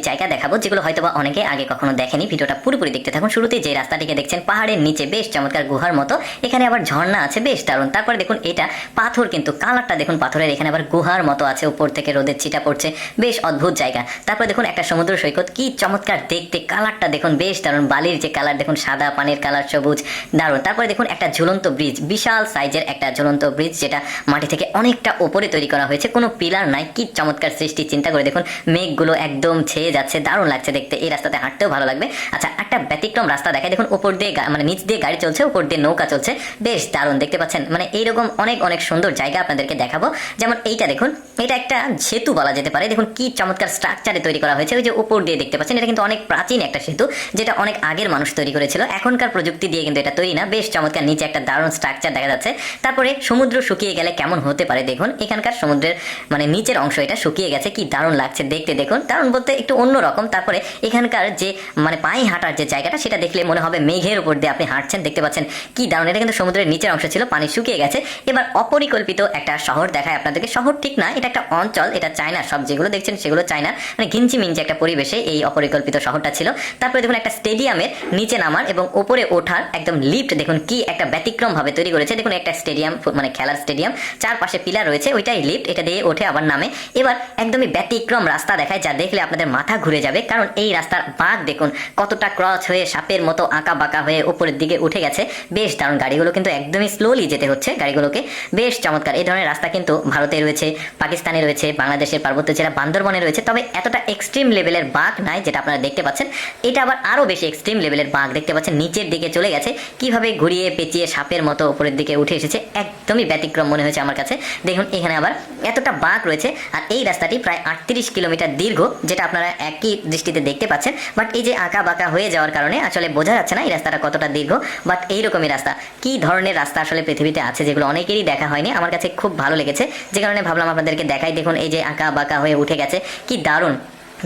জায়গা দেখাবো যেগুলো হয়তোবা অনেকে আগে কখনো দেখেনি। ভিডিওটা পুরোপুরি দেখতে থাকুন। শুরুতে যে রাস্তাটিকে দেখছেন পাহাড়ের নিচে বেশ চমৎকার গুহার মতো, এখানে আবার ঝর্ণা আছে বেশ দারুণ। তারপরে দেখুন এটা পাথর, কিন্তু কালারটা দেখুন পাথরের, এখানে আবার গুহার মতো আছে, উপর থেকে রোদের ছিটা পড়ছে, বেশ অদ্ভুত জায়গা। তারপরে দেখুন একটা সমুদ্র সৈকত, কি চমৎকার দেখতে, কালারটা দেখুন বেশ দারুণ, বালির যে কালার দেখুন, সাদা পানির কালার, সবুজ, দারুণ। তারপরে দেখুন একটা ঝুলন্ত ব্রিজ, বিশাল সাইজের একটা ঝুলন্ত ব্রিজ, যেটা মাটি থেকে অনেকটা ওপরে তৈরি করা হয়েছে, কোনো পিলার নাই, কি চমৎকার সৃষ্টি। চিন্তা করে দেখুন মেঘগুলো একদম ছেয়ে যাচ্ছে, দারুণ লাগছে দেখতে। এই রাস্তাতে হাঁটতেও ভালো লাগবে। আচ্ছা, একটা ব্যতিক্রম রাস্তা দেখায়, দেখুন উপর দিয়ে মানে নিচ দিয়ে গাড়ি চলছে, উপর দিয়ে নৌকা চলছে, বেশ দারুণ দেখতে পাচ্ছেন। মানে এইরকম অনেক অনেক সুন্দর জায়গা আপনাদেরকে দেখাবো। যেমন এইটা দেখুন, এটা একটা সেতু বলা যেতে পারে। দেখুন কি চমৎকার স্ট্রাকচারে তৈরি করা হয়েছে, ওই যে উপর দিয়ে দেখতে পাচ্ছেন, এটা কিন্তু অনেক প্রাচীন একটা সেতু, যেটা অনেক আগের মানুষ তৈরি করেছিল, এখনকার প্রযুক্তি দিয়ে কিন্তু এটা তৈরি না। বেশ চমৎকার, নিচে একটা দারুণ স্ট্রাকচার দেখা যাচ্ছে। তারপরে সমুদ্র শুকিয়ে গেলে কেমন হতে পারে দেখুন, এখানকার সমুদ্রের মানে নিচের অংশ এটা শুকিয়ে গেছে, কি দারুণ লাগছে দেখতে। দেখুন দারুণ বলতে একটু অন্যরকম। তারপরে এখানকার যে মানে পায়ে হাঁটার যে জায়গাটা, সেটা দেখলে মনে হবে মেঘের উপর দিয়ে আপনি হাঁটছেন, দেখতে পাচ্ছেন কি দারুণ। এটা কিন্তু সমুদ্রের নিচের অংশ ছিল, পানি শুকিয়ে গেছে। এবার অপরিকল্পিত একটা শহর দেখায় আপনাদেরকে। শহর ঠিক না, এটা একটা অঞ্চল, এটা চায়না, সব যেগুলো দেখছেন সেগুলো চায়না, মানে ঘিঞ্চি মিঞ্চি একটা পরিবেশে এই অপরিকল্পিত শহরটা ছিল। তারপরে দেখুন একটা স্টেডিয়ামের নিচে নামার এবং উপরে ওঠার একদম লিফট, দেখুন কি একটা ব্যতিক্রম ভাবে তৈরি করেছে। দেখুন একটা স্টেডিয়াম, মানে খেলার স্টেডিয়াম, চারপাশে পিলার রয়েছে, ওইটাই লিফট, এটা দিয়ে ওঠে আবার নামে। এবার একদমই ব্যতিক্রম রাস্তা দেখায়, যা দেখলে আপনাদের মাথা ঘুরে যাবে, কারণ এই রাস্তার বাঁক দেখুন কতটা ক্রস হয়ে সাপের মতো আঁকা বাঁকা হয়ে উপরের দিকে উঠে গেছে, বেশ দারুণ। গাড়িগুলো কিন্তু একদমই স্লোলি যেতে হচ্ছে গাড়িগুলোকে, বেশ চমৎকার। এই ধরনের রাস্তা কিন্তু ভারতে রয়েছে, পাকিস্তানে রয়েছে, বাংলাদেশের পার্বত্য জেলা বান্দরবনে রয়েছে, তবে এতটা এক্সট্রিম লেভেলের বাঁক নাই যেটা আপনারা দেখতে পাচ্ছেন। এটা আবার আরো বেশি এক্সট্রিম লেভেলের বাঁক দেখতে পাচ্ছেন, নিচের দিকে চলে গেছে, কিভাবে ঘুরিয়ে পেঁচিয়ে সাপের মতো উপরের দিকে উঠে এসেছে, একদমই ব্যতিক্রম মনে হয়েছে আমার কাছে। দেখুন এখানে আবার এতটা বাঁক রয়েছে। আর এই রাস্তাটি প্রায় 38 কিলোমিটার দীর্ঘ, যেটা আপনারা একই দৃষ্টিতে দেখতে পাচ্ছেন। বাট এই যে আঁকা বাঁকা হয়ে যাওয়ার কারণে আসলে বোঝা যাচ্ছে না এই রাস্তাটা কতটা দীর্ঘ। বাট এইরকমই রাস্তা, কি ধরনের রাস্তা আসলে পৃথিবীতে আছে যেগুলো অনেকেরই দেখা হয়নি, আমার কাছে খুব ভালো লেগেছে, যে কারণে ভাবলাম আপনাদেরকে দেখাই। দেখুন এই যে আঁকা বাঁকা হয়ে উঠে গেছে, কি দারুণ।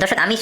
দর্শক, আমি